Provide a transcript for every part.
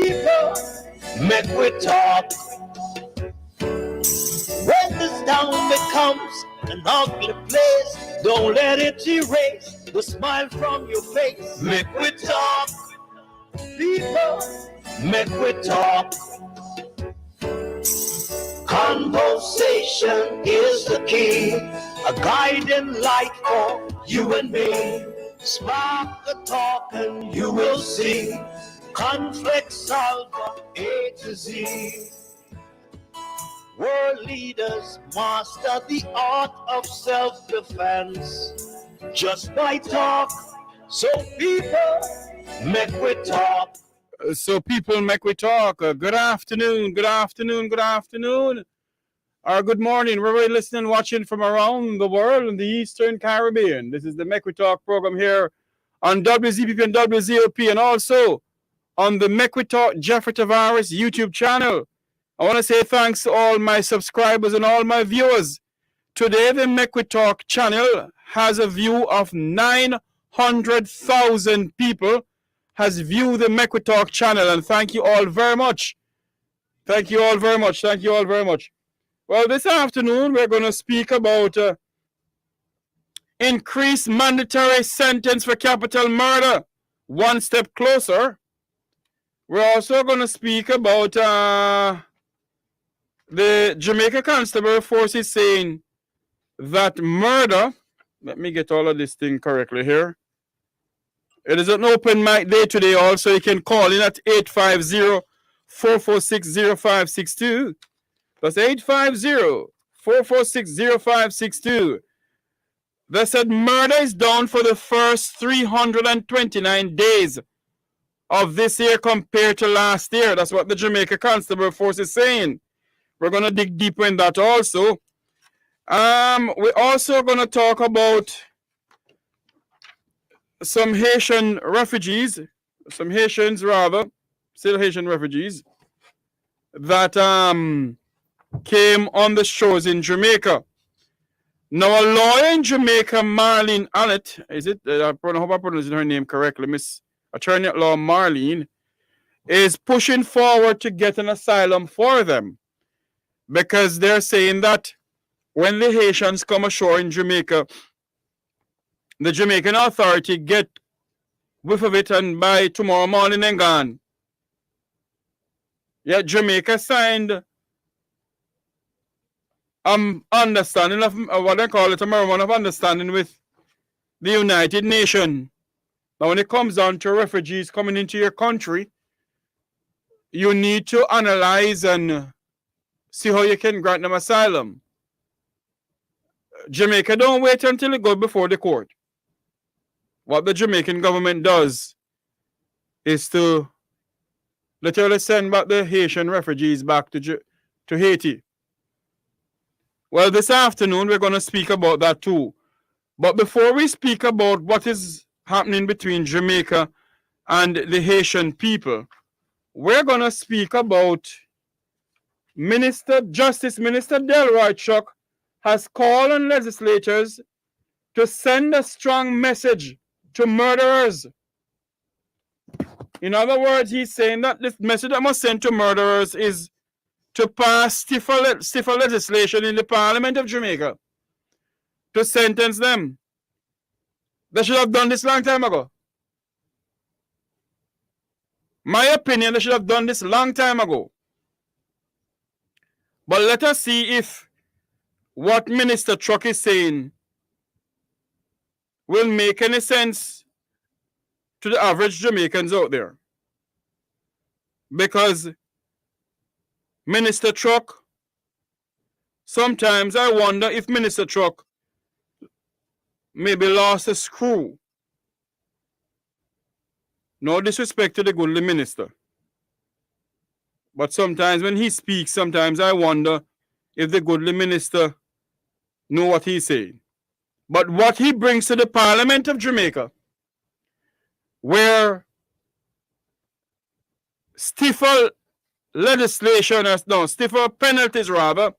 people, make we talk. When this town becomes an ugly place, don't let it erase the smile from your face. Make we talk. People, make we talk. Conversation is the key, a guiding light for you and me. Spark the talk and you will see. Conflict solver A to Z. World leaders master the art of self-defense just by talk. So people, make we talk. So people, make we talk. Good afternoon, good afternoon, good afternoon. Or good morning, wherever you're listening, watching from around the world in the Eastern Caribbean. This is the Make We Talk program here on WZPP and WZOP, and also on the Make We Talk Jeffrey Tavares YouTube channel. I want to say thanks to all my subscribers and all my viewers. Today, the Make We Talk channel has a view of 900,000 people has viewed the Make We Talk channel, and thank you all very much. Thank you all very much. Thank you all very much. Well, this afternoon, we're going to speak about increased mandatory sentence for capital murder, one step closer. We're also going to speak about the Jamaica Constable Force is saying that murder, let me get all of this thing correctly here. It is an open mic day today also. You can call in at 850-446-0562. That's 850-446-0562. They said murder is down for the first 329 days of this year compared to last year. That's what the Jamaica Constable Force is saying. We're going to dig deeper in that also. We're also going to talk about some Haitian refugees, some Haitians rather, still Haitian refugees, that came on the shores in Jamaica. Now, a lawyer in Jamaica, Marlene Annett, is it? I hope I'm pronouncing her name correctly, Miss Attorney at Law Marlene, is pushing forward to get an asylum for them, because they're saying that when the Haitians come ashore in Jamaica, the Jamaican authority get whiff of it and by tomorrow morning and gone. Yet Jamaica signed understanding of what they call it, a memorandum of understanding with the United Nations. Now, when it comes down to refugees coming into your country, you need to analyze and see how you can grant them asylum. Jamaica don't wait until it goes before the court. What the Jamaican government does is to literally send back the Haitian refugees back to Haiti. Well, this afternoon we're going to speak about that too. But before we speak about what is happening between Jamaica and the Haitian people, we're going to speak about Justice Minister Delroy Chuck has called on legislators to send a strong message to murderers. In other words, he's saying that this message that must send to murderers is to pass stiffer legislation in the Parliament of Jamaica to sentence them. They should have done this long time ago. My opinion, they should have done this long time ago. But let us see if what Minister Chuck is saying will make any sense to the average Jamaicans out there. Because Minister Chuck, sometimes I wonder if Minister Chuck maybe lost a screw. No disrespect to the goodly minister. But sometimes when he speaks, sometimes I wonder if the goodly minister know what he's saying. But what he brings to the Parliament of Jamaica, where stiffer penalties rather,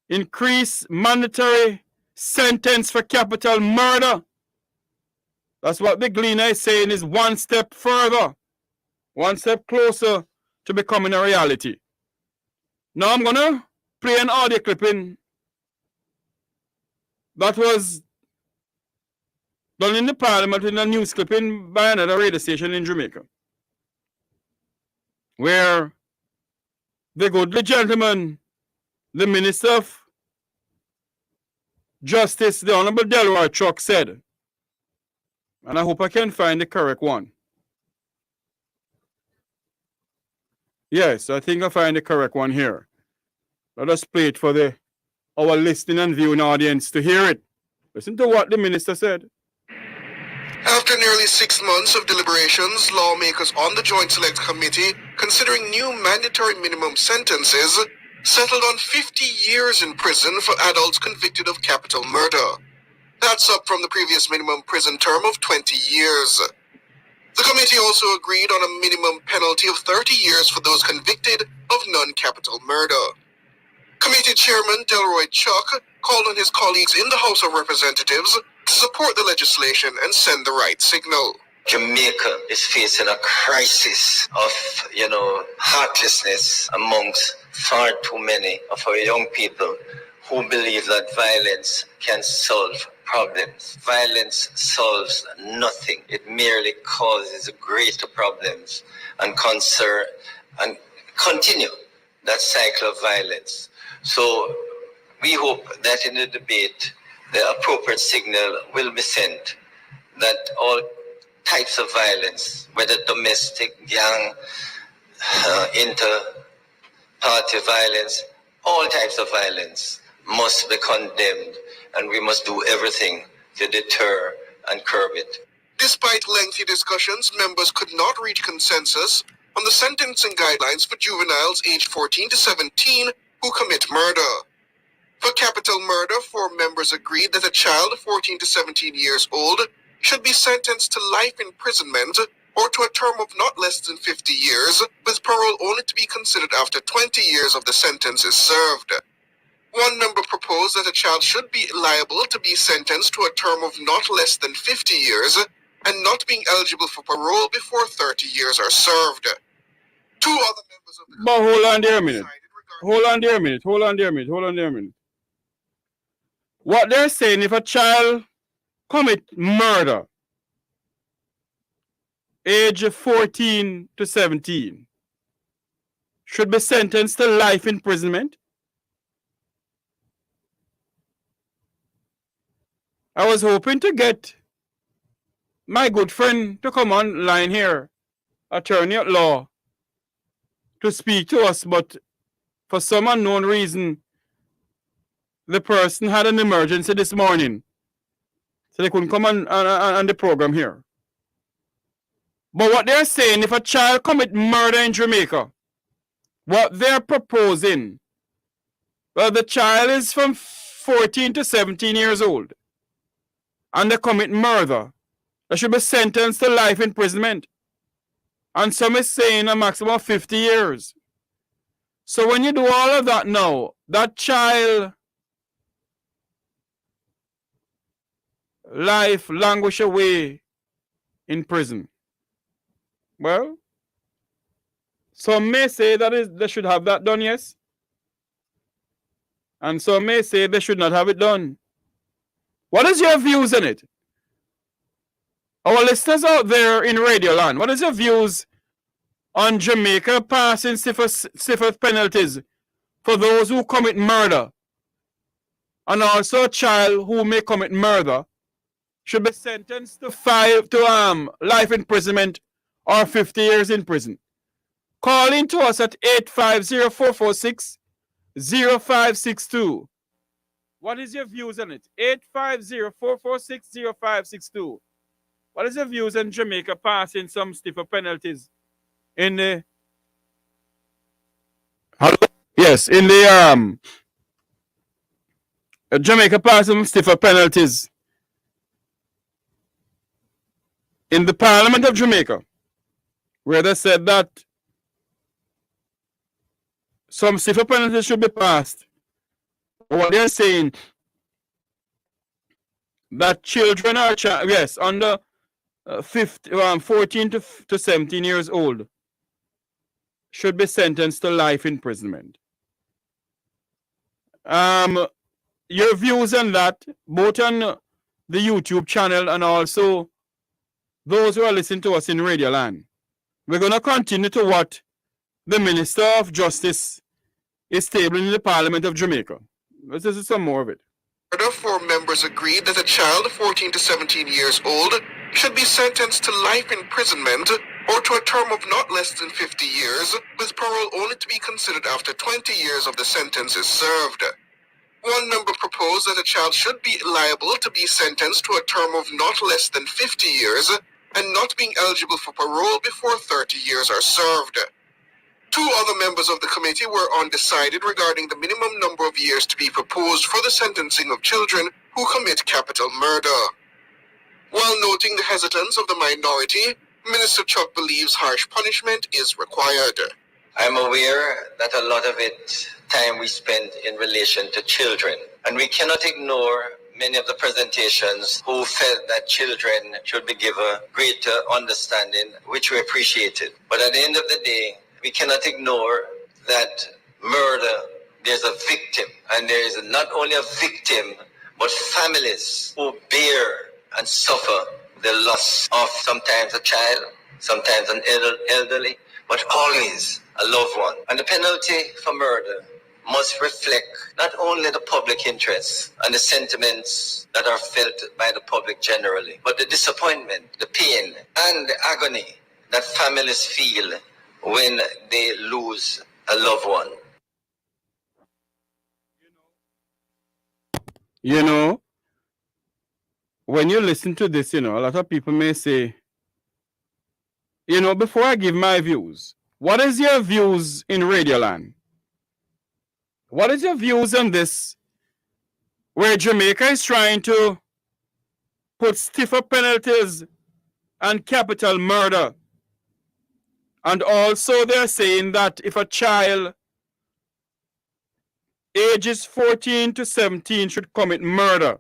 increase mandatory sentence for capital murder. That's what the Gleaner is saying is one step further. one step closer to becoming a reality. Now I'm gonna play an audio clipping that was done in the Parliament in a news clipping by another radio station in Jamaica, where the goodly gentleman, the Minister of Justice, the Honorable Delroy Chuck, said, and I hope I can find the correct one. Yes, I think I find the correct one here. Let us play it for our listening and viewing audience to hear it. Listen to what the minister said. After nearly 6 months of deliberations, lawmakers on the Joint Select Committee, considering new mandatory minimum sentences, settled on 50 years in prison for adults convicted of capital murder. That's up from the previous minimum prison term of 20 years. The committee also agreed on a minimum penalty of 30 years for those convicted of non-capital murder. Committee Chairman Delroy Chuck called on his colleagues in the House of Representatives to support the legislation and send the right signal. Jamaica is facing a crisis of, heartlessness amongst far too many of our young people who believe that violence can solve problems. Violence solves nothing. It merely causes greater problems and concern and continue that cycle of violence. So we hope that in the debate, the appropriate signal will be sent that all types of violence, whether domestic, gang, inter-party violence, all types of violence must be condemned, and we must do everything to deter and curb it. Despite lengthy discussions, members could not reach consensus on the sentencing guidelines for juveniles aged 14 to 17 who commit murder. For capital murder, 4 members agreed that a child 14 to 17 years old should be sentenced to life imprisonment or to a term of not less than 50 years, with parole only to be considered after 20 years of the sentence is served. One member proposed that a child should be liable to be sentenced to a term of not less than 50 years and not being eligible for parole before 30 years are served. 2 other members of the But hold on there a minute. Hold on there a minute. What they're saying, if a child commit murder, age 14 to 17, should be sentenced to life imprisonment. I was hoping to get my good friend to come online here, attorney at law, to speak to us, but for some unknown reason, the person had an emergency this morning, so they couldn't come on the program here. But what they're saying, if a child commit murder in Jamaica, what they're proposing, well, the child is from 14 to 17 years old, and they commit murder, they should be sentenced to life imprisonment. And some is saying a maximum of 50 years. So when you do all of that now, that child life languish away in prison. Well, some may say that they should have that done, yes. And some may say they should not have it done. What is your views on it? Our listeners out there in Radio Land, what is your views on Jamaica passing stiffer penalties for those who commit murder, and also a child who may commit murder should be sentenced to life imprisonment or 50 years in prison? Call in to us at 850-446-0562. What is your views on it? 850-446-0562. What is your views on Jamaica passing some stiffer penalties in the Jamaica passing stiffer penalties in the Parliament of Jamaica, where they said that some stiffer penalties should be passed. What they're saying, that children are under 14 to 17 years old should be sentenced to life imprisonment. Your views on that, both on the YouTube channel and also those who are listening to us in Radio Land. We're going to continue to what the Minister of Justice is tabling in the Parliament of Jamaica. This is some more of it. Murder, 4 members agreed that a child 14 to 17 years old should be sentenced to life imprisonment or to a term of not less than 50 years, with parole only to be considered after 20 years of the sentence is served. One member proposed that a child should be liable to be sentenced to a term of not less than 50 years and not being eligible for parole before 30 years are served. 2 other members of the committee were undecided regarding the minimum number of years to be proposed for the sentencing of children who commit capital murder. While noting the hesitance of the minority, Minister Chuck believes harsh punishment is required. I'm aware that a lot of it time we spend in relation to children, and we cannot ignore many of the presentations who felt that children should be given greater understanding, which we appreciated. But at the end of the day, we cannot ignore that murder, there's a victim, and there is not only a victim, but families who bear and suffer the loss of sometimes a child, sometimes an elderly, but always a loved one. And the penalty for murder must reflect not only the public interest and the sentiments that are felt by the public generally, but the disappointment, the pain, and the agony that families feel when they lose a loved one. You know, when you listen to this, a lot of people may say, before I give my views, what is your views in Radio Land? What is your views on this, where Jamaica is trying to put stiffer penalties on capital murder? And also they're saying that if a child ages 14 to 17 should commit murder,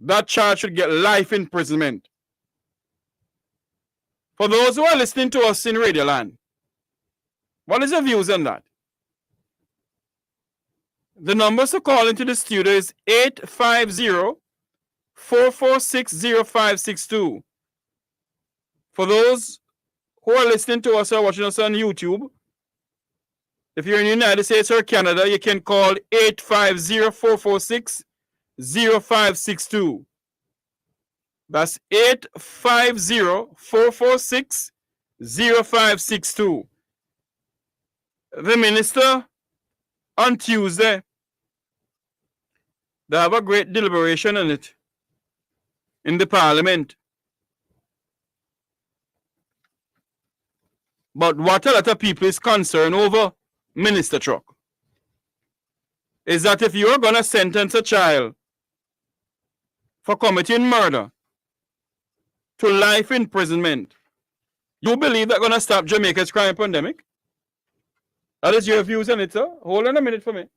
that child should get life imprisonment. For those who are listening to us in Radio Land, what is your views on that? The numbers to call into the studio is 850-446-0562. For those who are listening to us or watching us on YouTube, if you're in the United States or Canada, you can call 850-446-0562. That's 850-446-0562. The minister on Tuesday, they have a great deliberation on it in the Parliament. But what a lot of people is concerned over, Minister Chuck, is that if you're going to sentence a child for committing murder to life imprisonment, you believe that's going to stop Jamaica's crime pandemic? That is your views on it, sir. Hold on a minute for me.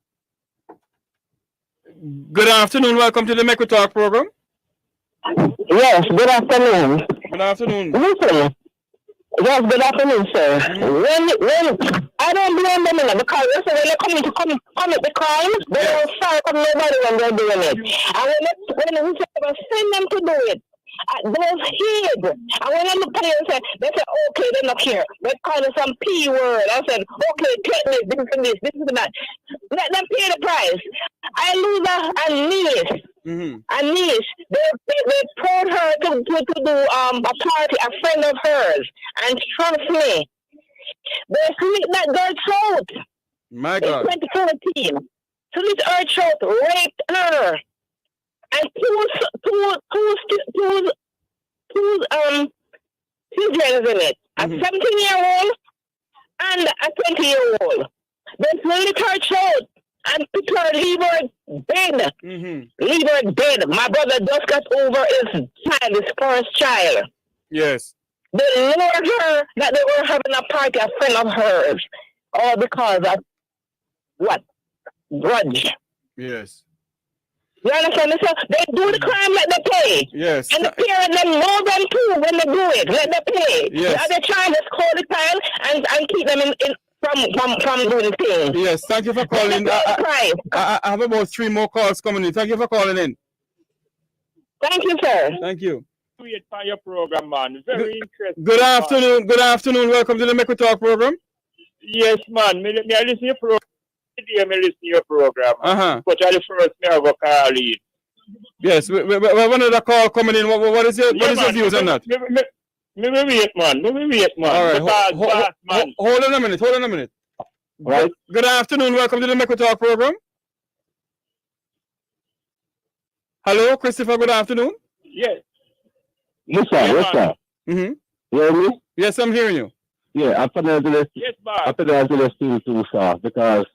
Good afternoon. Welcome to the Make We Talk program. Yes, good afternoon. Good afternoon. Listen, yes, good afternoon, sir. When I don't blame them enough, because when they come to commit the crime, they don't start from nobody when they're doing it. And when we send them to do it, those kids, and when I look at it and say, they say, okay, they're not here. They call it some P word. I said, okay, take this is that. Let them pay the price. I lose a niece. A niece. They told her to do a party, a friend of hers. And trust me, they slit that girl's throat. My God. In 2017. Slit her throat, raped her. And two children in it. A 17-year-old and a 20-year-old. They slit her throat and put her leave her dead. Leave her dead. My brother just got over his first child. Yes. They lured her that they were having a party, a friend of hers. All because of what? Grudge. Yes. You understand me? So they do the crime, let them pay. Yes. And the parents them know them too when they do it. Let them pay. Yes. The other child just call the child and keep them from doing the thing. Yes, thank you for calling. I have about 3 more calls coming in. Thank you for calling in. Thank you, sir. Thank you. Wait for your program, man. Very interesting. Good afternoon. Good afternoon. Welcome to the Make We Talk program. Yes, man. Me listen to your program. Me listen to your program. But at the first, me have a call in. Yes, we have another call coming in. What is your views on that? Me wait, man. All right. Hold on a minute. Right. Good afternoon. Welcome to the Make We Talk program. Hello, Christopher. Good afternoon. Yes. Yes, sir. Yes, sir. Mm-hmm. You hear me? Yes, I'm hearing you. Yeah, I put it to yes, this thing too, sir, because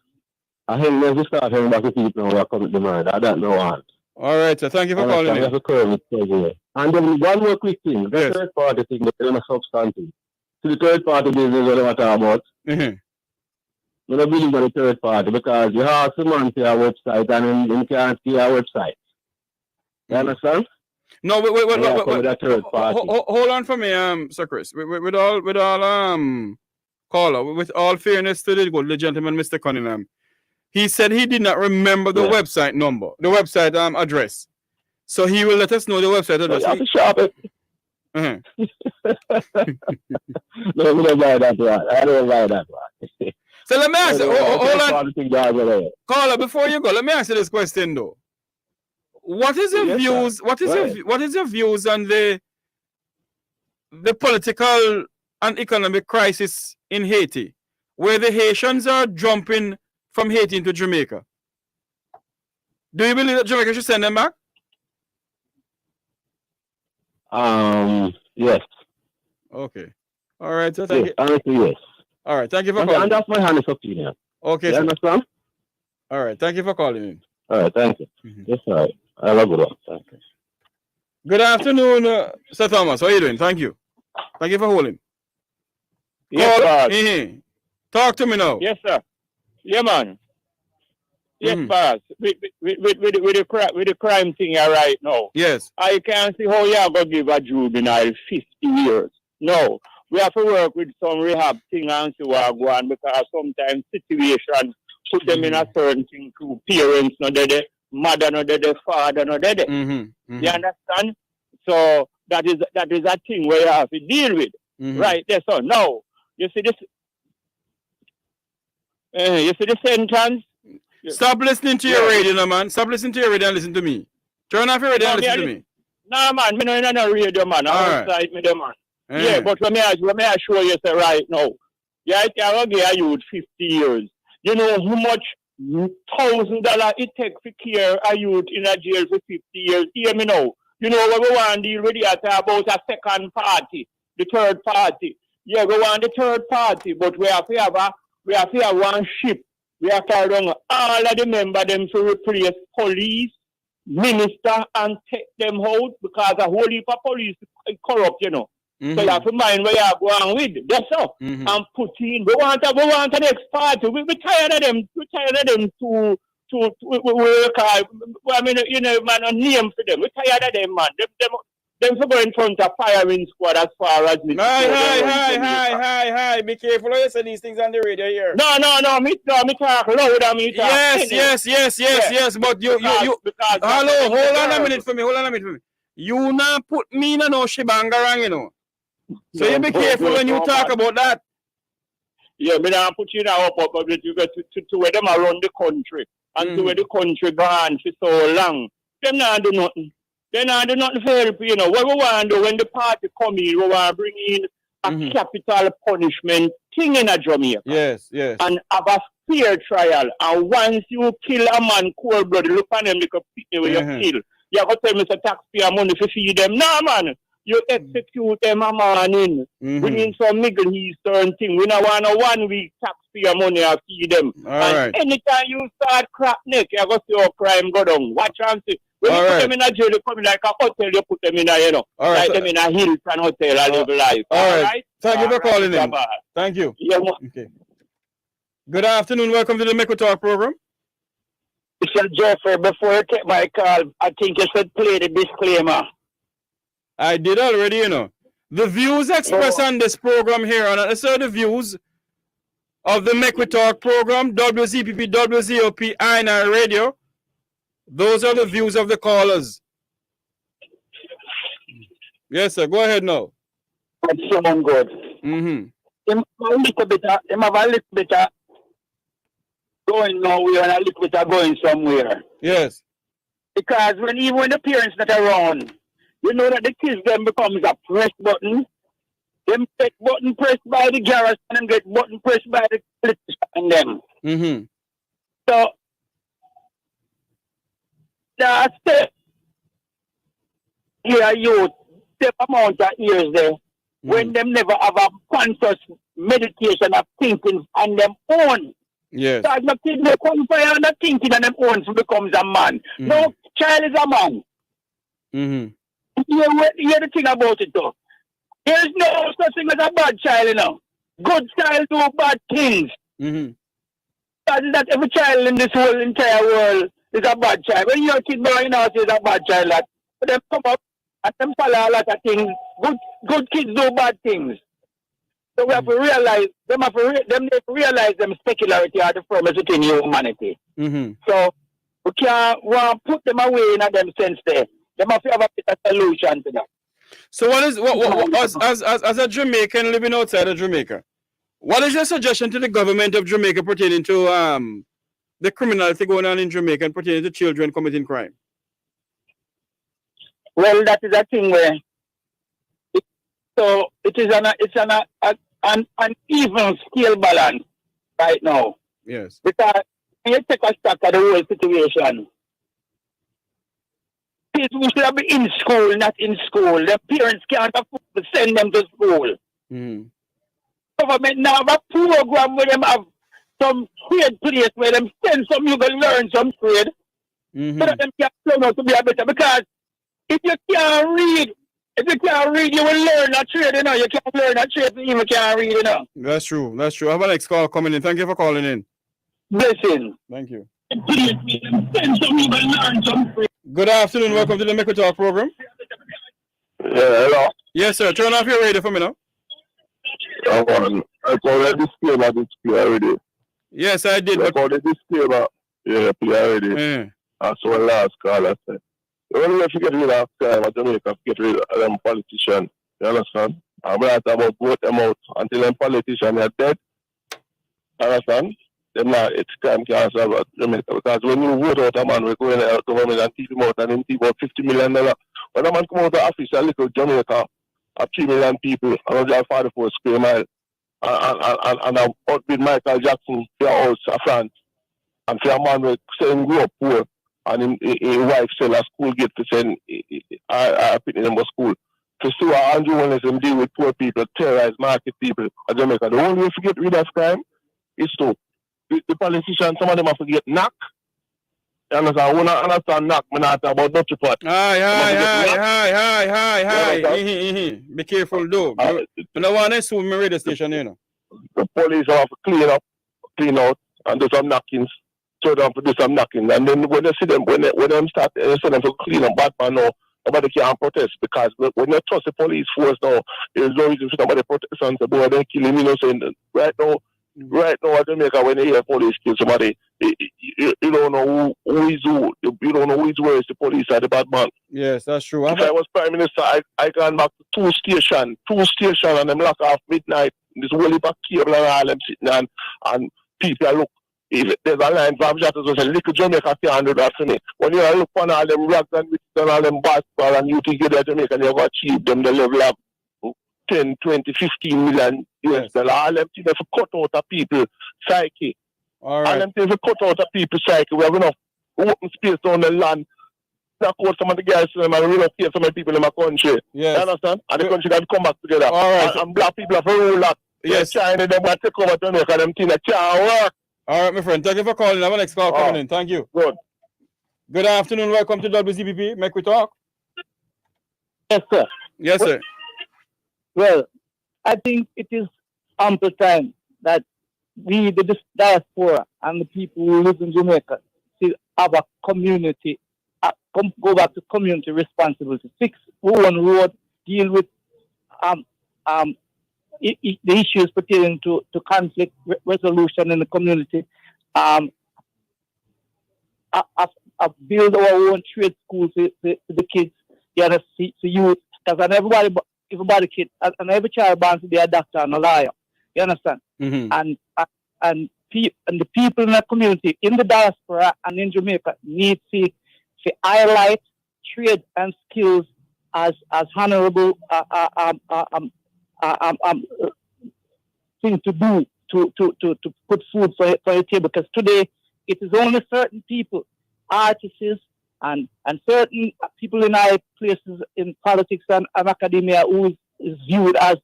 I think when we start hearing about the people who are coming to mind, I don't know what. All right, sir. Thank you for calling in. And then one more quick thing. The third party thing, the kind of substantive. So the third party business, what I'm talking about. I don't believe in the third party because you have someone to your website and you can't see your website. You understand? No, wait. Hold on for me, Sir Chris. With all caller, with all fairness to the gentleman, Mr. Cunningham, he said he did not remember the website number, the website address. So he will let us know the website address. No, we don't buy that one. I don't buy that one. So let me ask you, hold on. Caller, before you go, let me ask you this question though. What is your views? Sir. What is your views on the political and economic crisis in Haiti, where the Haitians are jumping from Haiti into Jamaica? Do you believe that Jamaica should send them back? Yes. Okay. All right. So thank you. Honestly, yes. All right. Thank you for calling. And that's my honest opinion. Okay. You understand? All right. Thank you for calling in. All right. Thank you. Yes, all right. I love it. Okay. Good afternoon, Sir Thomas. How are you doing? Thank you. Thank you for holding. Yes, sir. Talk to me now. Yes, sir. Yeah, man. Yes, boss. With the crime thing right now. Yes. I can't see how you're going to give a juvenile 50 years. No. We have to work with some rehab thing and see what go on because sometimes situations put them in a certain thing to parents, no dead, mother, no dead, father, no dead. You understand? So that is a thing where you have to deal with. Right there. So now you see this. You see the sentence. Stop listening to your radio, man. Stop listening to your radio and listen to me. Turn off your radio and listen to me. Nah, man. Me no radio, man. I'm outside me, man. Yeah, but let me assure you, say right now. Yeah, I will give you 50 years. You know how much $1,000 it takes to care a youth in a jail for 50 years. Hear me now. You know what we want to deal with here about a second party, the third party. Yeah, we want the third party, but we have to have one ship. We have to carry on all of the members them to replace police, minister, and take them out because a whole heap of police is corrupt, you know. So you have to mind where you are going with. That's all. And put in. We want the next party. We're tired of them. We're tired of them to work hard. I mean, you know, man, a name for them. We're tired of them, man. Them to go in front of firing squad as far as me. Hi. Be careful when you say these things on the radio here. No. Me talk louder. Me talk. Yes. But you. Hello, hold on a minute for me. You not put me in no shibangarang, you know. So you be careful when you talk about that. Yeah, me not put you now up you go to where them around the country and to where the country gone for so long. Them not do nothing. They not do nothing for help, you know. What we want to do when the party come in, we want to bring in a capital punishment thing in a Jamaica. Yes. And have a fair trial. And once you kill a man cold blood, look on them like a picnic where you kill. You have to tell me it's a taxpayer money to feed them. No, man. You execute them a morning. Bring in some Middle Eastern thing. We don't want a 1 week taxpayer money to feed them. And anytime you start crap neck, you have to see how crime go down. Watch and see. When you put them in a jail, you come like a hotel, you put them in a, you know, like them in a Hilton hotel, a live life. All right. Thank you for calling in. Thank you. Yeah, okay. Good afternoon. Welcome to the Make We Talk program. Mr. Jeffrey, before you take my call, I think you should play the disclaimer. I did already, you know. The views expressed on this program here are not necessarily the views of the Make We Talk program, WZPP, WZOP, INR Radio. Those are the views of the callers. Yes, sir. Go ahead now. That's sound good. Mm-hmm. Him have a little bit going nowhere and a little bit going somewhere. Yes. Because even when the parents not around, you know that the kids then becomes a press button. Them get button pressed by the garage and them get button pressed by the politician and them. Mm-hmm. So the step here youth, the amount of years there, when them never have a conscious meditation of thinking on them own. Yes. Because the kid they come for and the thinking on them own so becomes a man. No child is a man. Hear the thing about it though. There is no such thing as a bad child, you know. Good child do bad things. That every child in this whole entire world is a bad child. When you're a kid growing out, is a bad child. But them come up and them follow a lot of things. Good kids do bad things. So we have to realize, them have to realize them specularity are the premise within humanity. So we can't put them away in them sense there. They must have a better solution to that. So what as a Jamaican living outside of Jamaica, what is your suggestion to the government of Jamaica pertaining to the criminality going on in Jamaica and pertaining to children committing crime? Well, that is a thing where it is an uneven scale balance right now. Yes. Because when you take a stock of the whole situation, kids who should be in school, not in school. Their parents can't afford to send them to school. Government now have a program where them have some trade place where them send some you can learn some trade. So that them can turn out to be a better. Because if you can't read, you will learn a trade, you know. You can't learn a trade if you can't read, you know. That's true. That's true. I have a next call coming in. Thank you for calling in. Blessing. Thank you. Send some you can learn some trade. Good afternoon. Welcome to the Make We Talk program. Yeah, hello. Yes, sir. Turn off your radio for me now. I call the disclaimer display already. Yes, I did. I call the disclaimer. Yeah, play already. That's what last caller said. The only way to get rid of crime in Jamaica, get rid of them politicians. You understand? I'm not about vote them out until them politicians are dead. You understand? Then now it's crime can't solve at Jamaica. Because when you vote out a man, we go in the government and keep him out and him keep about $50 million. When a man come out of office and look at Jamaica, 3 million people, and drive 44 square miles, and I outbid Michael Jackson for a house of France, and for a man who saying grow up poor, and his wife sell a school gate to send a put in number school. To see what Andrew Williams deal with poor people, terrorize market people in Jamaica. The only way to get rid of crime is to the politicians, some of them have to get knocked. You understand? When I understand knock, I'm not about Dutch pot. Hi. Be careful though. I don't want to assume my radio station, you know. The police have to clean out, and do some knockings. So them to do some knocking. And then when they see them, when them start, they see them to clean up bad man now, nobody can protest. Because when you trust the police force now, there's no reason for somebody to protest and say, boy, they're killing me. Right now, in Jamaica, when they hear police kill somebody, you don't know who is who. You don't know who is worse, the police or the bad man. Yes, that's true. If I was Prime Minister, I gone back to two stations, and them lock off midnight. This whole heap of cable and all them sitting and people look. If there's a line from Jatters who say, little Jamaica can't do that for me. When you look on all them rags and wits and all them basketball and you think you're there Jamaica and you're going to achieve them the level of 10, 20, 15 million US dollars. All them things to cut out of people's psyche. All them things to cut out of people's psyche. We have enough open space on the land. Knock out some of the guys and relocate some of the people in my country. Yes. You understand? And the country can come back together. All right. And black people have a rule that. Yes. China, them want to take over Jamaica, them things that can't work. All right, my friend. Thank you for calling. I have a next call coming in. Thank you. Good. Good afternoon. Welcome to WZPP. Make We Talk. Yes, sir. Yes, sir. Well, I think it is ample time that we, the diaspora, and the people who live in Jamaica, to have a community, go back to community responsibility, fix one road, deal with the issues pertaining to conflict resolution in the community, build our own trade schools for the kids, to youth, because everybody kid and every child wants to be a doctor and a lawyer. You understand? And the people in the community, in the diaspora and in Jamaica, need to highlight trade and skills as honorable thing to do to put food for your table. Because today it is only certain people, artists and certain people in high places in politics and academia who is viewed as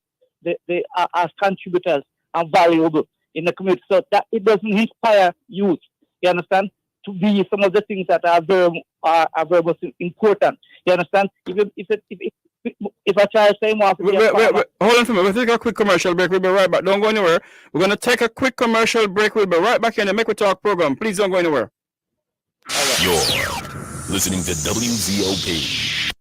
as contributors and valuable in the community. So that it doesn't inspire youth, you understand, to be some of the things that are very much important. You understand? If a child say more, hold on for a minute. We'll take a quick commercial break. We'll be right back. Don't go anywhere. We're going to take a quick commercial break. We'll be right back in the Make We Talk program. Please don't go anywhere. You're listening to WZOP.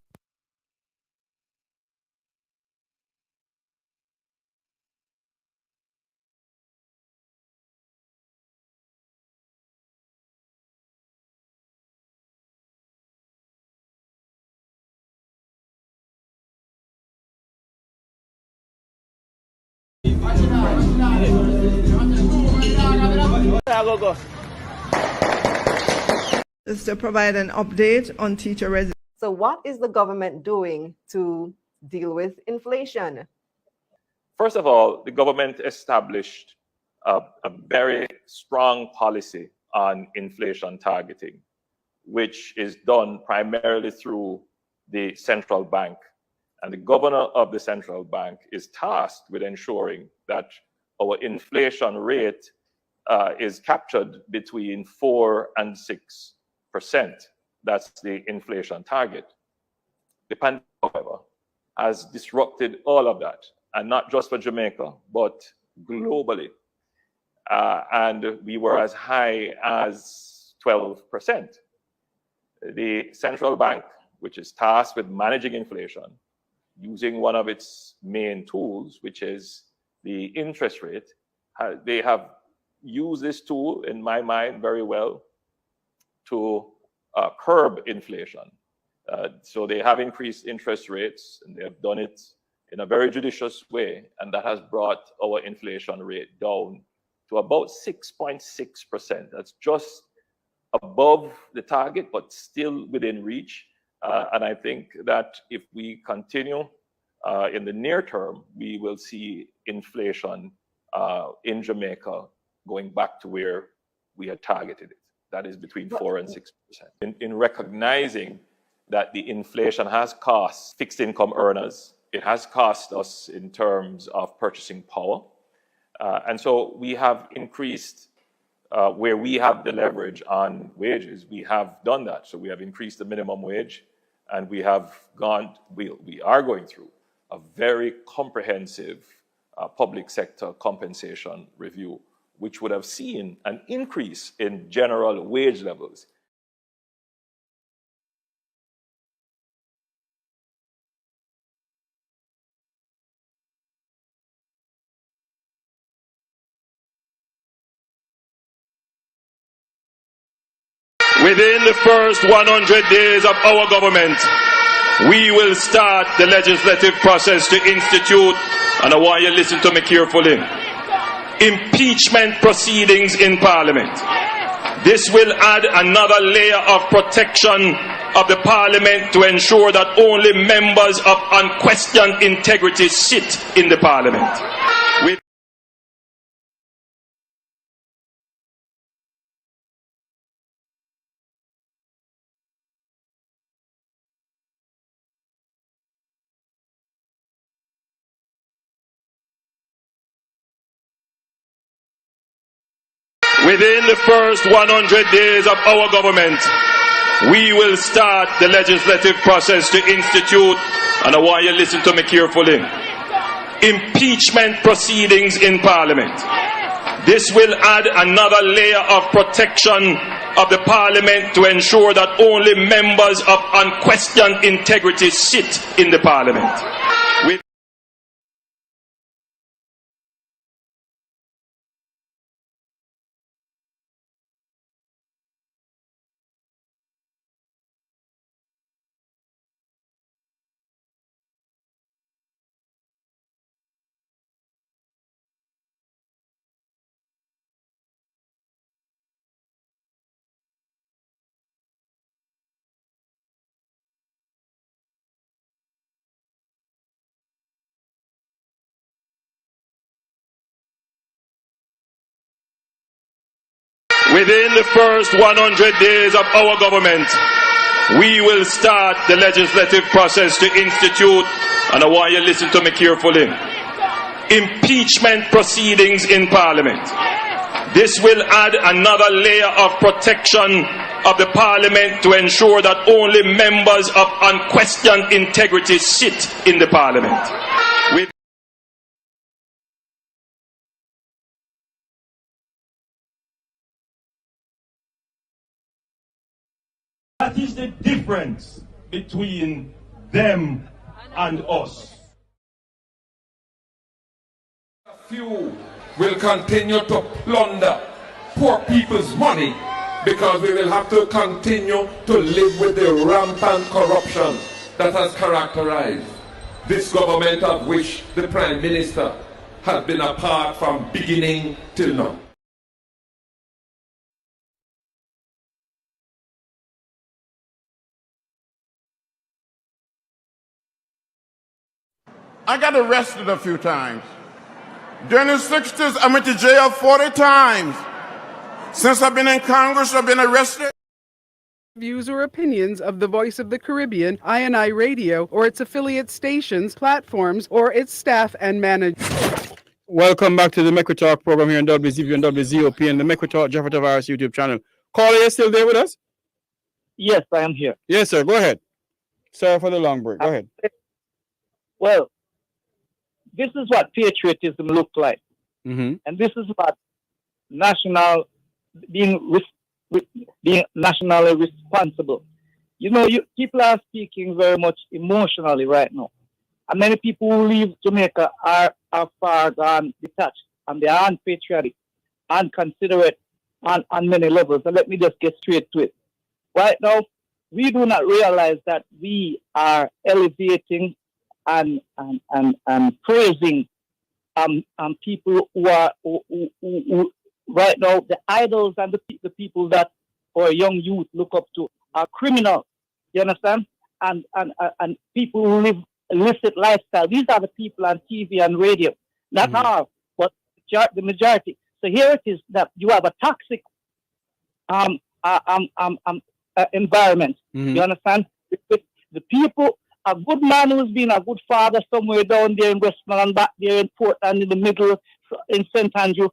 Is to provide an update on teacher resignations. So what is the government doing to deal with inflation? First of all, the government established a very strong policy on inflation targeting, which is done primarily through the central bank. And the governor of the central bank is tasked with ensuring that our inflation rate is captured between 4 and 6%. That's the inflation target. The pandemic, however, has disrupted all of that, and not just for Jamaica, but globally. And we were as high as 12%. The central bank, which is tasked with managing inflation, using one of its main tools, which is the interest rate, they have used this tool, in my mind, very well to curb inflation. So they have increased interest rates, and they have done it in a very judicious way, and that has brought our inflation rate down to about 6.6%. That's just above the target, but still within reach. And I think that if we continue in the near term, we will see inflation in Jamaica going back to where we had targeted it. That is between 4 and 6%. In recognizing that the inflation has cost fixed income earners, it has cost us in terms of purchasing power. And so we have increased where we have the leverage on wages, we have done that. So we have increased the minimum wage, and we are going through a very comprehensive public sector compensation review, which would have seen an increase in general wage levels. Within the first 100 days of our government, we will start the legislative process to institute, and I want you to listen to me carefully, impeachment proceedings in Parliament. This will add another layer of protection of the Parliament to ensure that only members of unquestioned integrity sit in the Parliament. Within the first 100 days of our government, we will start the legislative process to institute, and I want you to listen to me carefully, impeachment proceedings in Parliament. This will add another layer of protection of the Parliament to ensure that only members of unquestioned integrity sit in the Parliament. Within the first 100 days of our government, we will start the legislative process to institute, and I want you to listen to me carefully, impeachment proceedings in Parliament. This will add another layer of protection of the Parliament to ensure that only members of unquestioned integrity sit in the Parliament. That is the difference between them and us. Few will continue to plunder poor people's money because we will have to continue to live with the rampant corruption that has characterized this government, of which the Prime Minister has been a part from beginning till now. I got arrested a few times. During the 60s, I went to jail 40 times. Since I've been in Congress, I've been arrested. Views or opinions of the Voice of the Caribbean, I&I Radio, or its affiliate stations, platforms, or its staff and management. Welcome back to the Make We Talk program here on WZV and WZOP and the Make We Talk Jeffrey Tavares YouTube channel. Caller, you still there with us? Yes, I am here. Yes, sir. Go ahead. Sorry for the long break. Go ahead. Well, this is what patriotism looks like. Mm-hmm. And this is what being nationally responsible. You know, people are speaking very much emotionally right now. And many people who leave Jamaica are far gone detached, and they are unpatriotic, unconsiderate on many levels. So let me just get straight to it. Right now, we do not realize that we are elevating and praising people who are who right now, the idols and the people that our young youth look up to are criminals. You understand? And people who live illicit lifestyle. These are the people on TV and radio. Not all, but the majority. So here it is that you have a toxic environment. You understand? The people, a good man who's been a good father somewhere down there in Westmoreland, back there in Portland, in the middle, in St. Andrew,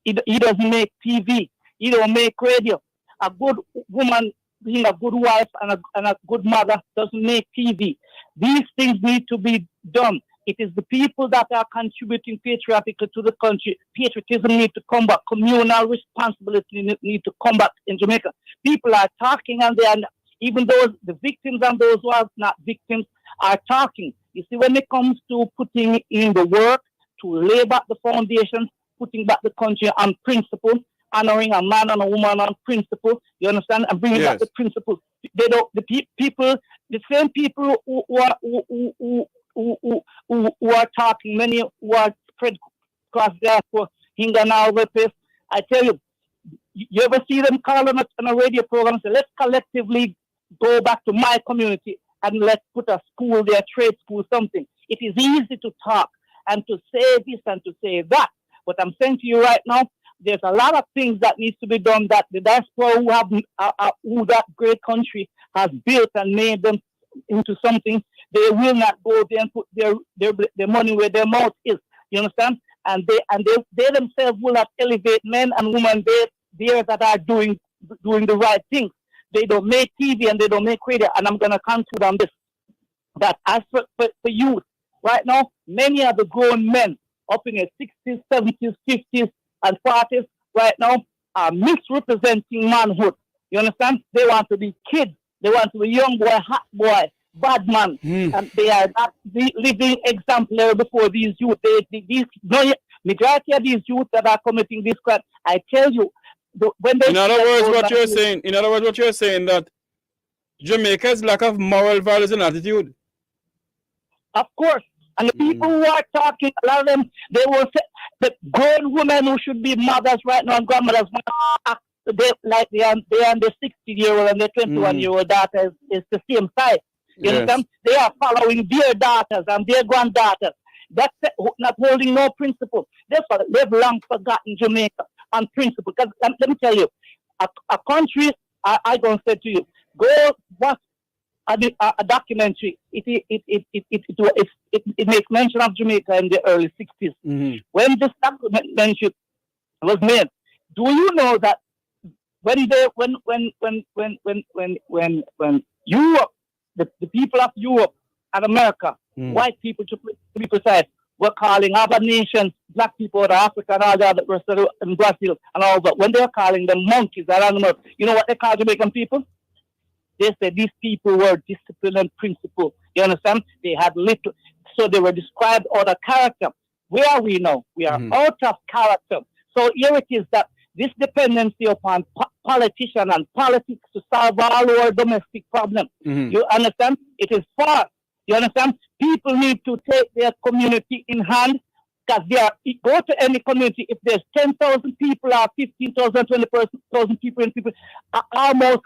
he doesn't make TV. He don't make radio. A good woman, being a good wife and a good mother, doesn't make TV. These things need to be done. It is the people that are contributing patriotically to the country. Patriotism needs to come back. Communal responsibility need to come back in Jamaica. People are talking, and they are, even those, the victims and those who are not victims, are talking. You see, when it comes to putting in the work to lay back the foundations, putting back the country on principle, honoring a man and a woman on principle, you understand, and bringing back the principle. They don't. People, the same people who are talking, many who are spread across diaspora, Hinga now, I tell you, you ever see them calling us on a radio program? Say, let's collectively go back to my community and let's put a school there, trade school, something. It is easy to talk and to say this and to say that. But I'm saying to you right now, there's a lot of things that needs to be done that the diaspora who that great country has built and made them into something. They will not go there and put their money where their mouth is. You understand? And they themselves will not elevate men and women there that are doing the right things. They don't make TV and they don't make radio. And I'm going to conclude on this. That as for youth, right now, many of the grown men up in their 60s, 70s, 50s, and 40s right now are misrepresenting manhood. You understand? They want to be kids. They want to be young boy, hot boy, bad man. And they are not living exemplary before these youth. Majority of these youth that are committing this crime, I tell you, when they... In other words, what you're saying that Jamaica's lack of moral values and attitude. Of course. And the people who are talking, a lot of them, they will say, the grown women who should be mothers right now and grandmothers, they are the 60-year-old and the 21-year-old daughter is the same size. You understand? They are following their daughters and their granddaughters. That's not holding no principle. They've long forgotten Jamaica on principle. Because let me tell you, a country, I going to say to you, go watch a documentary. It makes mention of Jamaica in the early 60s. When this documentary was made, do you know that when Europe, the people of Europe and America, white people to be precise, were calling other nations, black people out of Africa and all the other rest of in Brazil and all that, when they were calling them monkeys or animals, you know what they call Jamaican people? They said these people were disciplined and principled. You understand? They had little, so they were described out of character. Where are we now? We are out of character. So here it is that this dependency upon politicians and politics to solve all our domestic problems. You understand? It is far. You understand? People need to take their community in hand, because go to any community, if there's 10,000 people or 15,000, 20,000 people, almost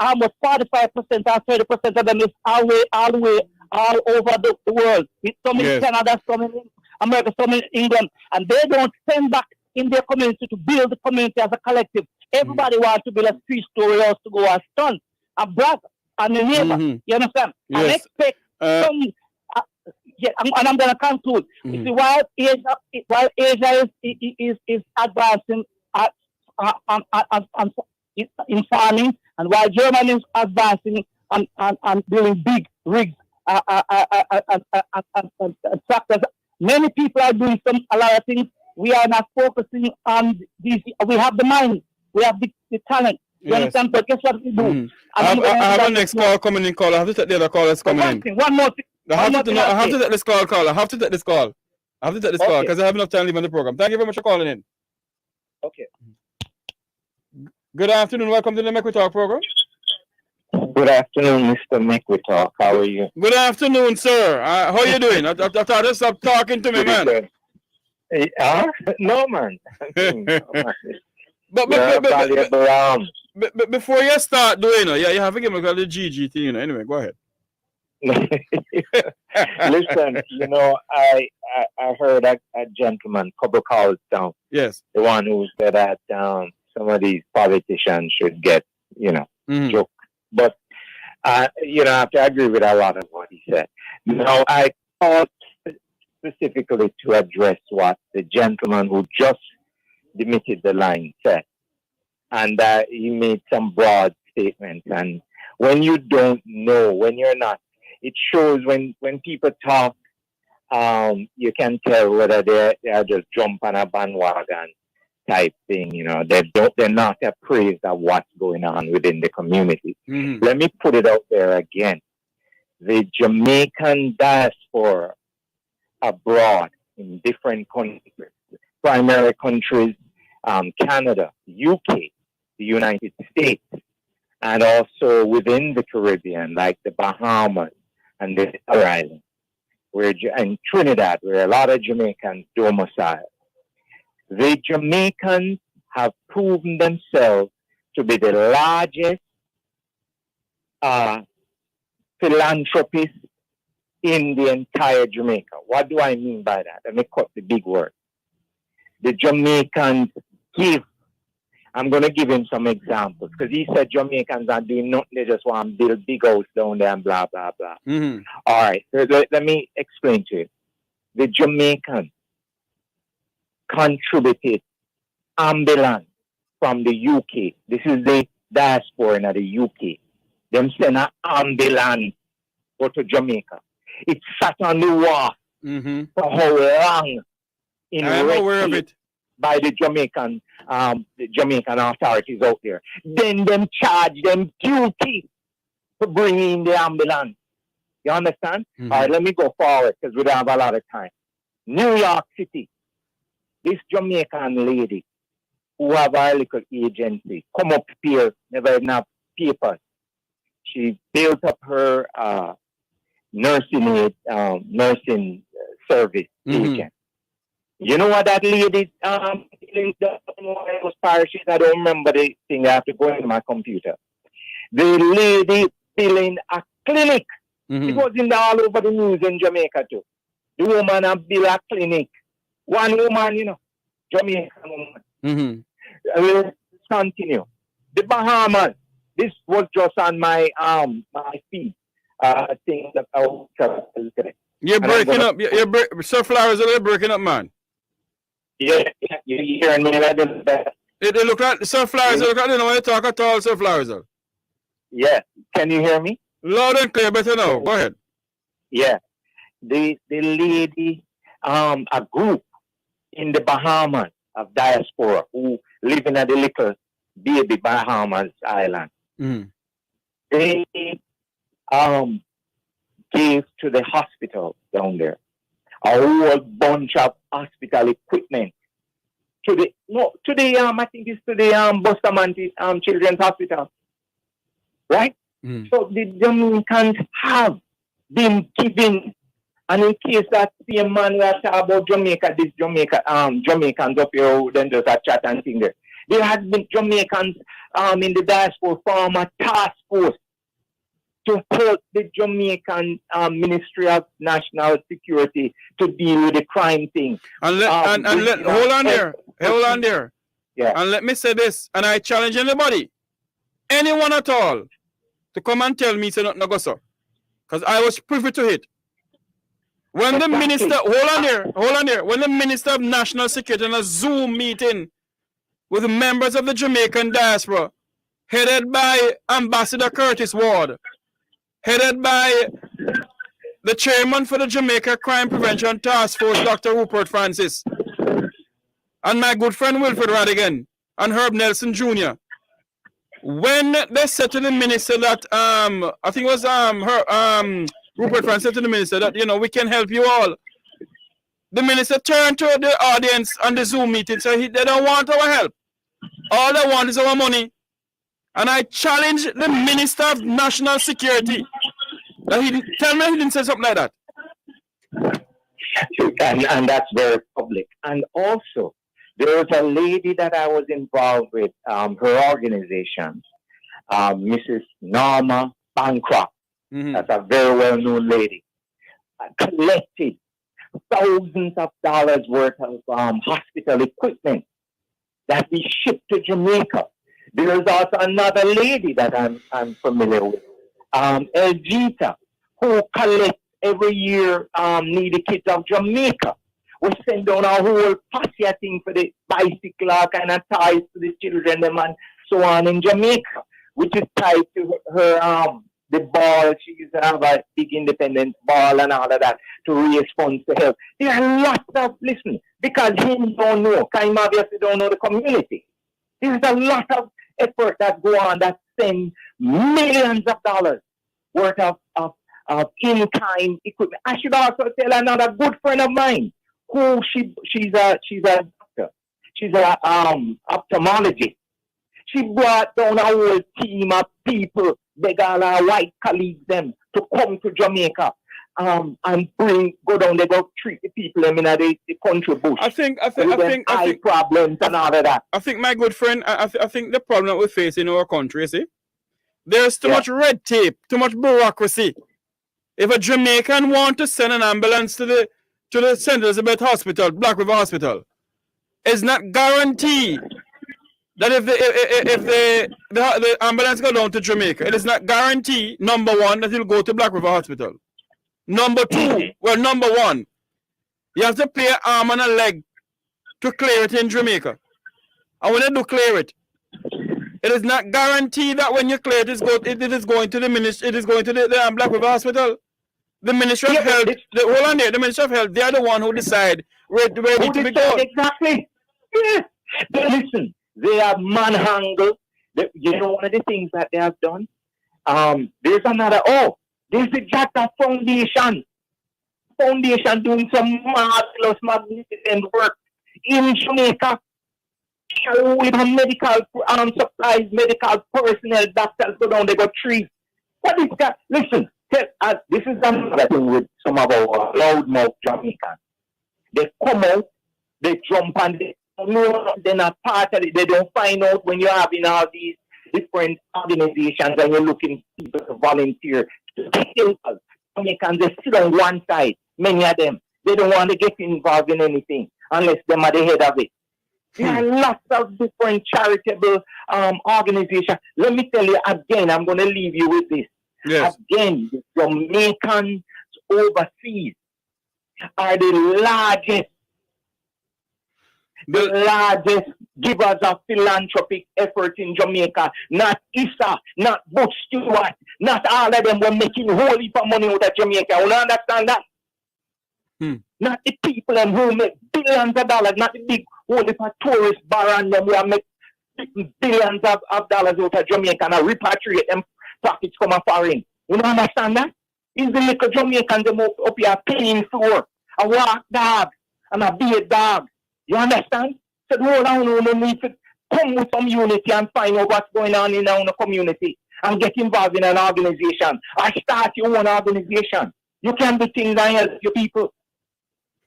45% or 30% of them is all over the world. Some in Canada, some in America, some in England, and they don't stand back in their community to build the community as a collective. Everybody wants to build a 3-story house to go as son, a brother, and a neighbor. You understand? And expect some. And I'm going to conclude. You see, while Asia is advancing in farming, and while Germany is advancing on building big rigs and tractors, many people are doing a lot of things. We are not focusing on these. We have the mind. We have the talent. You understand? But guess what we do? I have a next call coming in. I have to take the other call that's coming in. One more thing. I have to take this call. I have to take this call because I have enough time to leave on the program. Thank you very much for calling in. Okay. Good afternoon. Welcome to the Make We Talk program. Good afternoon, Mr. Make We Talk. How are you? Good afternoon, sir. How are you doing? I thought you stopped talking to me, man. No, man. But before you start doing it, you have to give me the GG thing. Anyway, go ahead. Listen, I heard a gentleman couple calls down. Yes. The one who said that some of these politicians should get, joke. But, I have to agree with a lot of what he said. I thought specifically to address what the gentleman who just demitted the line said. And he made some broad statements. And when you don't know, when you're not, it shows when people talk, you can tell whether they are just jump on a bandwagon type thing. They're not appraised of what's going on within the community. Let me put it out there again. The Jamaican diaspora abroad in different countries, primary countries, Canada, UK, the United States, and also within the Caribbean, like the Bahamas and the other islands, and Trinidad, where a lot of Jamaicans domicile. The Jamaicans have proven themselves to be the largest philanthropists in the entire Jamaica. What do I mean by that? Let me cut the big word. The Jamaicans give. I'm going to give him some examples because he said Jamaicans are doing nothing. They just want to build big house down there and blah, blah, blah. All right. Let me explain to you. The Jamaicans contributed ambulance from the UK. This is the diaspora in the UK. Them send an ambulance go to Jamaica. It sat on the wharf for how long? I'm aware of it. by the Jamaican authorities out there. Then them charge them duty to bring in the ambulance. You understand? All right, let me go forward because we don't have a lot of time. New York City, this Jamaican lady who have a little agency, come up here, never enough papers. She built up her nursing service agent. You know what that lady was parishes? I don't remember the thing. I have to go into my computer. The lady filling a clinic. It was all over the news in Jamaica too. The woman have built a clinic. One woman, you know, Jamaican woman. Let's continue. The Bahamas. This was just on my feed. Thing that I was today. You're breaking up. Sir Flowers, you're breaking up, man. Yeah, you're hearing me like this. It look like Sir Flowers. Look like you know when you talk at all, Sir Flowers. Yeah, can you hear me? Loud and clear, better now. Go ahead. Yeah, the lady, a group in the Bahamas of Diaspora who live in a little baby Bahamas island. They gave to the hospital down there a whole bunch of hospital equipment. I think it's to the Bustamante Children's Hospital. Right? So the Jamaicans have been given, and in case that same man we are talking about Jamaica, this Jamaicans up here who then just a chat and thing there. There has been Jamaicans in the diaspora form a task force to help the Jamaican Ministry of National Security to deal with the crime thing. Hold on there. Yeah. And let me say this, and I challenge anybody, anyone at all, to come and tell me, say nothing no go so. Because I was privy to it. When the minister, hold on there. When the Minister of National Security in a Zoom meeting with members of the Jamaican diaspora, headed by Ambassador Curtis Ward, headed by the chairman for the Jamaica Crime Prevention Task Force, Dr. Rupert Francis, and my good friend Wilfred Radigan, and Herb Nelson Jr. When they said to the minister that, I think it was Rupert Francis said to the minister that, you know, we can help you all. The minister turned to the audience on the Zoom meeting and said they don't want our help. All they want is our money. And I challenge the Minister of National Security that he didn't say something like that. And that's very public. And also, there was a lady that I was involved with, her organization, Mrs. Norma Bancroft. That's a very well-known lady. Collected thousands of dollars worth of hospital equipment that we shipped to Jamaica. There is also another lady that I'm familiar with, Elgita, who collects every year needy kids of Jamaica. We send down a whole posse thing for the bicycle kind of ties to the children them and so on in Jamaica, which is tied to her the ball. She used to have a big independent ball and all of that to raise funds to help. There are lots of, listen, because him don't know, Kaim obviously don't know the community. There's a lot of effort that go on that send millions of dollars worth of in-kind equipment. I should also tell another good friend of mine who she's a doctor. She's a ophthalmologist. She brought down a whole team of people, beg all our white colleagues them to come to Jamaica and go down there, go treat the people in the country bush. I think eye problems and all of that. I think, my good friend, I think the problem that we face in our country, you see, there's too much red tape, too much bureaucracy. If a Jamaican want to send an ambulance to the St. Elizabeth Hospital, Black River Hospital, it's not guaranteed that if the ambulance go down to Jamaica, it is not guaranteed, number one, that it'll go to Black River Hospital. Number one, you have to pay an arm and a leg to clear it in Jamaica. And when you do clear it, it is not guaranteed that when you clear it, it is going to the ministry, it is going to the Black River Hospital. The Ministry of Health, the Ministry of Health, they are the one who decide where it to be done. Exactly. Yeah. But listen, they have manhandled. You know one of the things that they have done? There's another, there's the Jatta Foundation. Foundation doing some marvelous, magnificent work in Jamaica with medical supplies, medical personnel, doctors go down, they got trees. What is that? Listen, this is another thing with some of our loudmouth Jamaicans. They come out, they jump and they're not part of it. They don't find out when you're having all these different organizations and you're looking people to volunteer. Jamaicans, they sit on one side, many of them. They don't want to get involved in anything unless they're at the head of it. There are lots of different charitable organizations. Let me tell you again, I'm going to leave you with this. Yes. Again, the Jamaicans overseas are the largest givers of philanthropic efforts in Jamaica. Not Issa, not Bush Stewart, not all of them were making whole heap of money out of Jamaica. You understand that? Not the people who make billions of dollars, not the big whole heap of tourist baron them who make billions of dollars out of Jamaica and repatriate them profits from a foreign. You don't understand that? It's the little Jamaicans them up here paying for a walk dog and a beard dog. You understand? So the whole need to come with some unity and find out what's going on in our community and get involved in an organization or start your own organization. You can do things and help your people.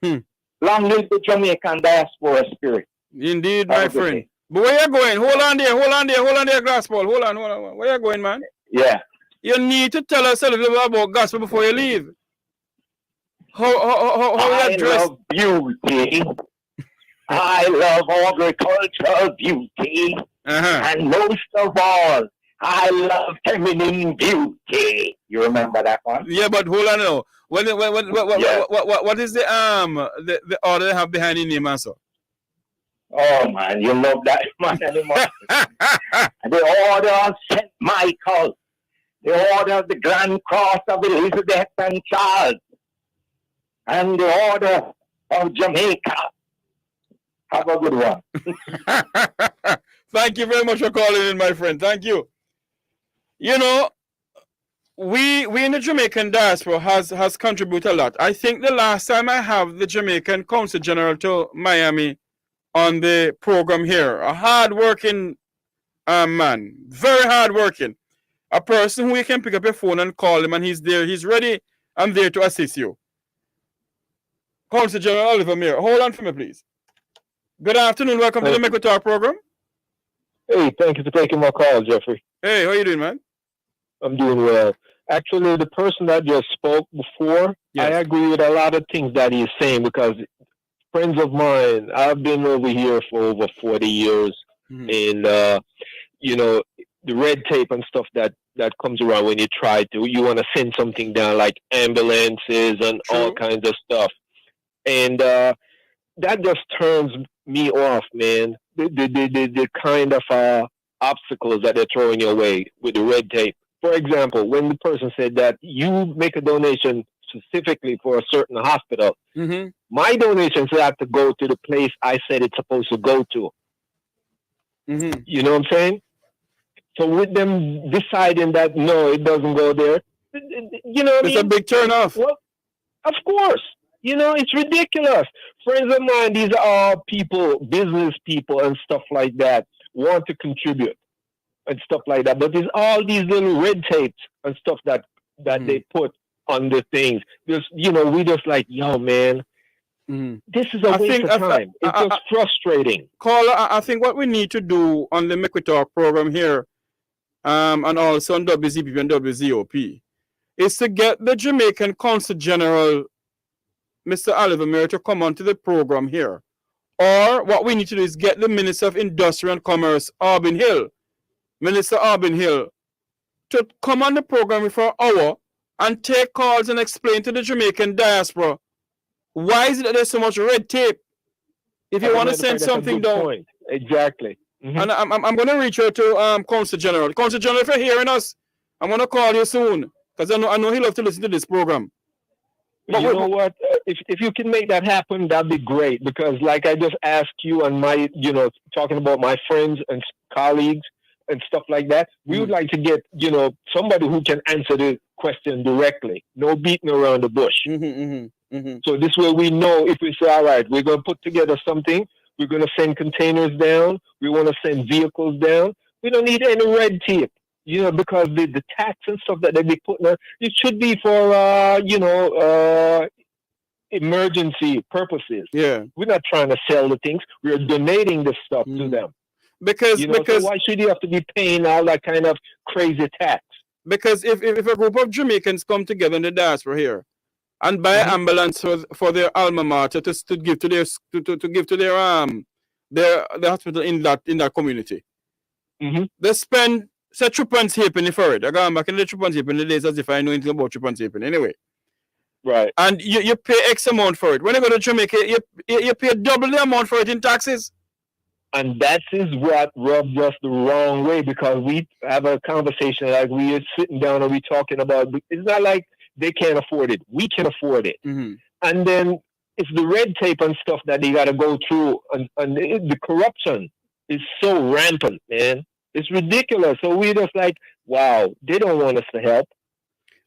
Long live the Jamaican diaspora spirit. Indeed, my friend. But where you going? Hold on there, Gospel. Hold on. Where you going, man? Yeah. You need to tell us a little bit about gospel before you leave. How you dress? I love beauty. I love agricultural beauty. And most of all, I love feminine beauty. You remember that one? Yeah, but hold on now. What is the order they have behind the name, answer? Oh man, you love that man anymore. The Order of St. Michael, the Order of the Grand Cross of Elizabeth and Charles, and the Order of Jamaica. Have a good one. Thank you very much for calling in, my friend. Thank you. You know, we in the Jamaican diaspora has contributed a lot. I think the last time I have the Jamaican Consul General to Miami on the program here, a hard-working man, very hard-working, a person who you can pick up your phone and call him, and he's there, he's ready and there to assist you. Consul General Oliver Mayer, hold on for me, please. Good afternoon, welcome to the Make We Talk program. Hey, thank you for taking my call, Jeffrey. Hey, how you doing, man? I'm doing well. Actually, the person that just spoke before, I agree with a lot of things that he's saying because friends of mine, I've been over here for over 40 years, and you know, the red tape and stuff that comes around when you want to send something down, like ambulances and all kinds of stuff, and that just turns me off, man. The kind of obstacles that they're throwing your way with the red tape. For example, when the person said that you make a donation specifically for a certain hospital, my donations have to go to the place I said it's supposed to go to. You know what I'm saying? So with them deciding that, no, it doesn't go there, you know what I mean? It's a big turnoff. Well, of course. You know, it's ridiculous. Friends of mine, these are all people, business people and stuff like that, want to contribute and stuff like that. But there's all these little red tapes and stuff that they put on the things. Just, you know, we just like, yo, man, this is a waste of time. It's just frustrating. Caller, I think what we need to do on the Make We Talk program here, and also on WZPP and WZOP, is to get the Jamaican Consul General, Mr. Oliver Mayer, to come onto the program here. Or what we need to do is get the Minister of Industry and Commerce, Minister Arbin Hill, to come on the program for an hour and take calls and explain to the Jamaican diaspora why is it that there's so much red tape. If you want to send something down. Point. Exactly. And I'm going to reach out to Consul General. Consul General, if you're hearing us, I'm going to call you soon because I know he loves to listen to this program. But you know what? If you can make that happen, that'd be great. Because like I just asked you and my, talking about my friends and colleagues and stuff like that, we would like to get, somebody who can answer the question directly. No beating around the bush. So this way we know if we say, all right, we're going to put together something. We're going to send containers down. We want to send vehicles down. We don't need any red tape. Because the tax and stuff that they be putting on, it should be for, emergency purposes. Yeah. We're not trying to sell the things. We're donating the stuff to them. Because so why should you have to be paying all that kind of crazy tax? Because if a group of Jamaicans come together in the diaspora here and buy an ambulance for their alma mater to give to their the hospital in that community, they spend say Chupan's halfpenny for it. I got back in the Chupan's halfpenny days as if I know anything about Chupan's halfpenny anyway. Right. And you pay X amount for it. When you go to Jamaica, you pay double the amount for it in taxes. And that is what rubs us the wrong way, because we have a conversation like we are sitting down and we talking about, it's not like they can't afford it. We can afford it. And then it's the red tape and stuff that they got to go through. And the corruption is so rampant, man. It's ridiculous. So we're just like, wow, they don't want us to help.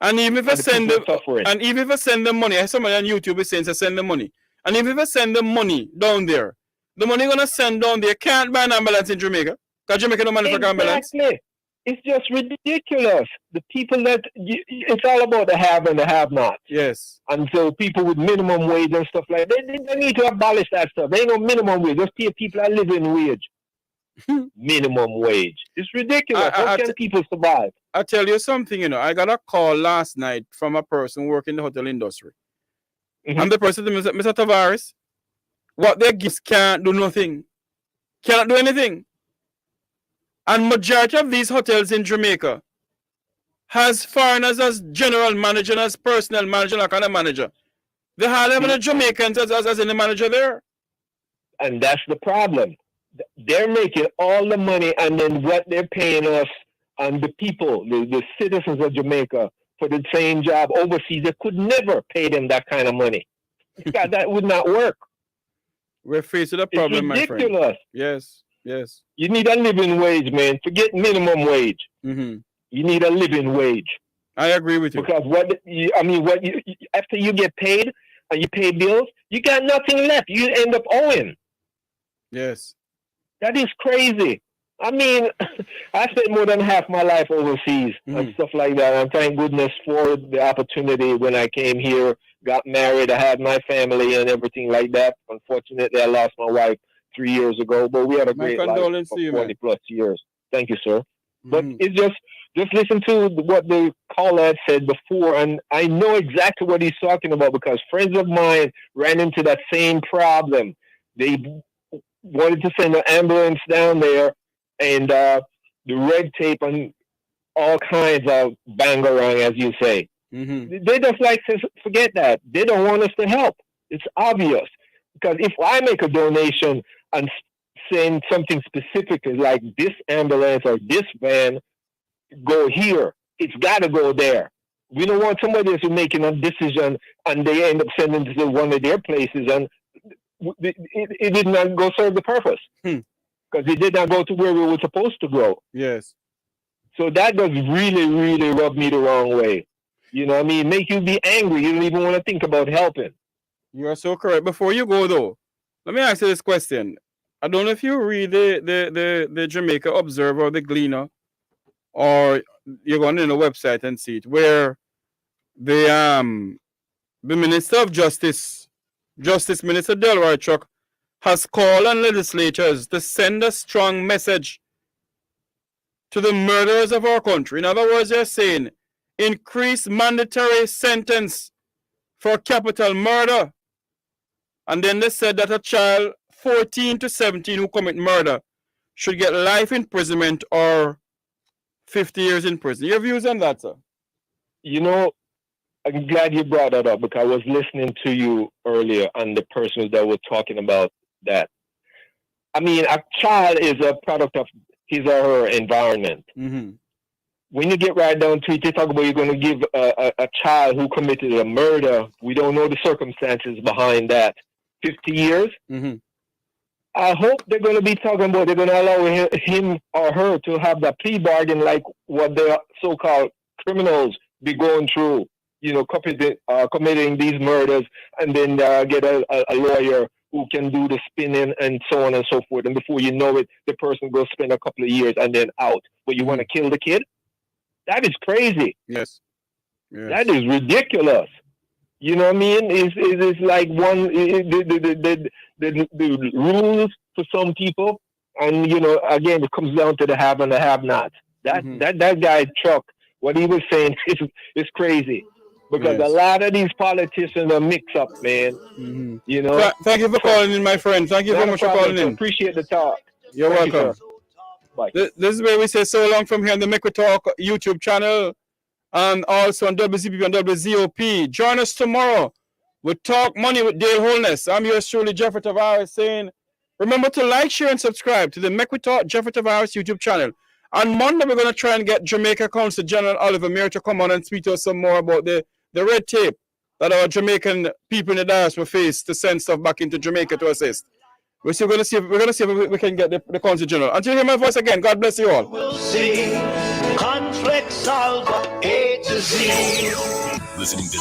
And even if I send them money, somebody on YouTube is saying to send them money. And even if I send them money down there, the money gonna send down there can't buy an ambulance in Jamaica. Because Jamaica don't manufacture ambulance. Exactly. It's just ridiculous. The people that it's all about the have and the have not. Yes. And so people with minimum wage and stuff like that, they need to abolish that stuff. They ain't no minimum wage. Just pay people that live in wage. Minimum wage. It's ridiculous. How can people survive? I tell you something, I got a call last night from a person working in the hotel industry. And the person said, Mr. Tavares, what they give can't do nothing. Cannot do anything. And majority of these hotels in Jamaica has foreigners as general manager and as personnel manager, like kind of manager. They hardly have any Jamaicans as any manager there. And that's the problem. They're making all the money, and then what they're paying us and the people, the citizens of Jamaica, for the same job overseas, they could never pay them that kind of money. That would not work. We're faced with a problem, my friend. It's ridiculous. Yes, yes. You need a living wage, man. Forget minimum wage. You need a living wage. I agree with you. Because after you get paid and you pay bills, you got nothing left. You end up owing. Yes. That is crazy. I mean, I spent more than half my life overseas and stuff like that. And thank goodness for the opportunity when I came here, got married, I had my family and everything like that. Unfortunately, I lost my wife 3 years ago, but we had a great life for 40 plus years. Thank you, sir. But it's just listen to what the caller had said before, and I know exactly what he's talking about because friends of mine ran into that same problem. They wanted to send an ambulance down there, and the red tape and all kinds of bangarang, as you say. They just like to forget that. They don't want us to help. It's obvious. Because if I make a donation and send something specific like this ambulance or this van, go here, it's got to go there. We don't want somebody else making a decision and they end up sending it to one of their places and it did not go serve the purpose because it did not go to where we were supposed to go. Yes. So that does really, really rub me the wrong way. You know what I mean? Make you be angry. You don't even want to think about helping. You are so correct. Before you go though, let me ask you this question. I don't know if you read the Jamaica Observer or the Gleaner, or you're going on the website and see it, where the Minister of Justice Minister Delroy Chuck has called on legislatures to send a strong message to the murderers of our country. In other words, they're saying increase mandatory sentence for capital murder. And then they said that a child 14 to 17 who commit murder should get life imprisonment or 50 years in prison. Your views on that, sir? You know, I'm glad you brought that up because I was listening to you earlier and the persons that were talking about that. I mean, a child is a product of his or her environment. when you get right down to it, you talk about you're going to give a child who committed a murder, we don't know the circumstances behind that, 50 years. Mm-hmm. I hope they're going to be talking about they're going to allow him or her to have the plea bargain like what the so-called criminals be going through, you know, committing these murders, and then get a lawyer who can do the spinning and so on and so forth. And before you know it, the person goes spend a couple of years and then out. But you want to kill the kid? That is crazy. Yes. Yes. That is ridiculous. You know what I mean? It's like one the rules for some people, and you know, again, it comes down to the have and the have not. That guy Chuck, what he was saying is crazy, because a lot of these politicians are mixed up, man. You know. Thank you for calling in, my friend. Thank you very much for calling in. Appreciate the talk. You're welcome. Bye. This is where we say so long from here on the Make We Talk YouTube channel, and also on WZPP and WZOP. Join us tomorrow. We talk money with Dale Holness. I'm yours truly, Jeffrey Tavares, saying, remember to like, share, and subscribe to the Make We Talk Jeffrey Tavares YouTube channel. On Monday, we're going to try and get Jamaica Consul General Oliver Mayer to come on and speak to us some more about the red tape that our Jamaican people in the diaspora face to send stuff back into Jamaica to assist. We're going to see if we can get the Consul General. Until you hear my voice again, God bless you all. We'll see conflict solver A to Z. Listening to